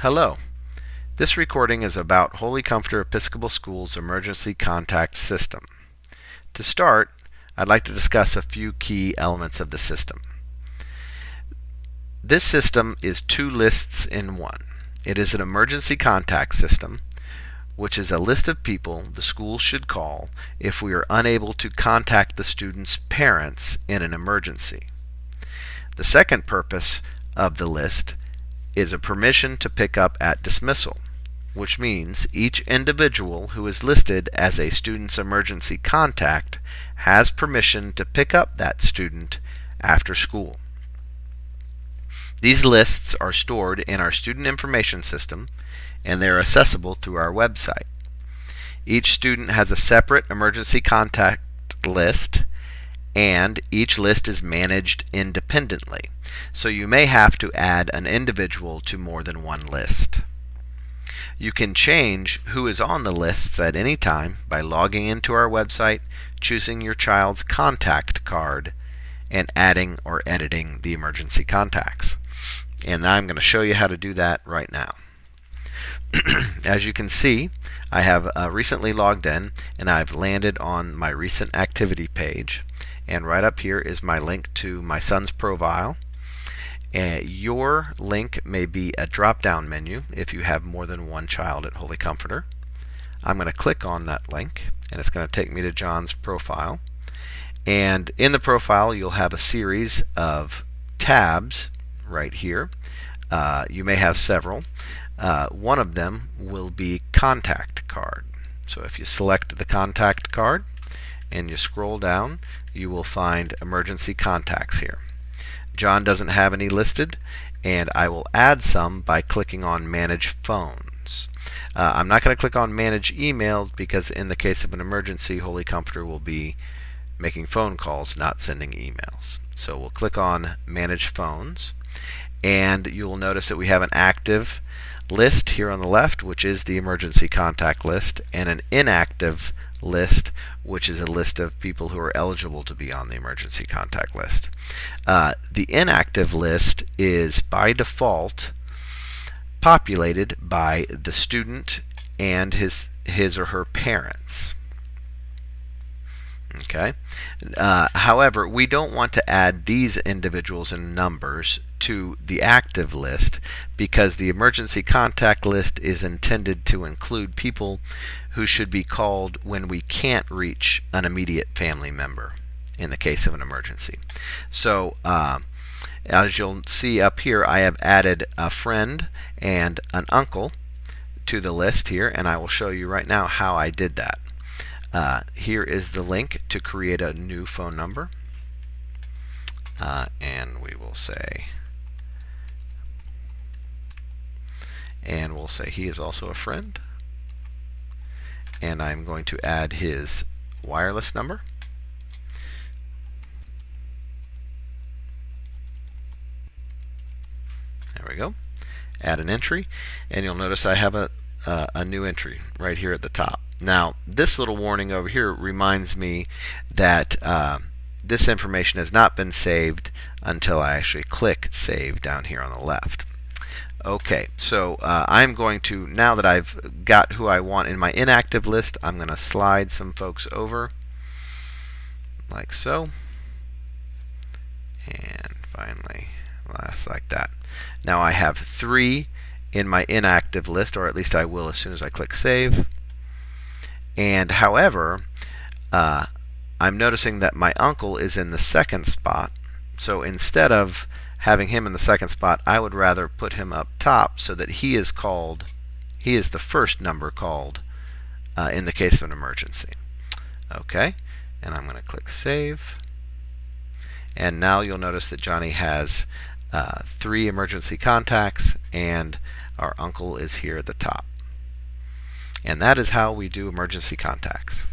Hello. This recording is about Holy Comforter Episcopal School's emergency contact system. To start, I'd like to discuss a few key elements of the system. This system is two lists in one. It is an emergency contact system, which is a list of people the school should call if we are unable to contact the student's parents in an emergency. The second purpose of the list is a permission to pick up at dismissal, which means each individual who is listed as a student's emergency contact has permission to pick up that student after school. These lists are stored in our student information system, and they are accessible through our website. Each student has a separate emergency contact list, and each list is managed independently, so you may have to add an individual to more than one list. You can change who is on the lists at any time by logging into our website, choosing your child's contact card, and adding or editing the emergency contacts. And I'm going to show you how to do that right now. As you can see, I have recently logged in, and I've landed on my recent activity page. And right up here is my link to my son's profile. Your link may be a drop-down menu if you have more than one child at Holy Comforter. I'm going to click on that link, and it's going to take me to John's profile. And in the profile, you'll have a series of tabs right here. You may have several. One of them will be contact card. So if you select the contact card and you scroll down, you will find emergency contacts here. John doesn't have any listed, and I will add some by clicking on Manage Phones. I'm not going to click on Manage Emails because in the case of an emergency, Holy Comforter will be making phone calls, not sending emails. So we'll click on Manage Phones, and you'll notice that we have an active list here on the left, which is the emergency contact list, and an inactive list, which is a list of people who are eligible to be on the emergency contact list. The inactive list is by default populated by the student and his or her parents. Okay. However, we don't want to add these individuals in numbers to the active list because the emergency contact list is intended to include people who should be called when we can't reach an immediate family member in the case of an emergency. So as you'll see up here, I have added a friend and an uncle to the list here, and I will show you right now how I did that. Here is the link to create a new phone number, and we'll say he is also a friend, and I'm going to add his wireless number. There we go. Add an entry, and you'll notice I have a new entry right here at the top. Now, this little warning over here reminds me that this information has not been saved until I actually click Save down here on the left. Okay, so I'm going to, now that I've got who I want in my inactive list, I'm going to slide some folks over, like so, and finally, last like that. Now I have 3 in my inactive list, or at least I will as soon as I click Save. And however, I'm noticing that my uncle is in the second spot, so instead of having him in the second spot, I would rather put him up top so that he is the first number called in the case of an emergency. Okay, and I'm going to click Save. And now you'll notice that Johnny has 3 emergency contacts, and our uncle is here at the top. And that is how we do emergency contacts.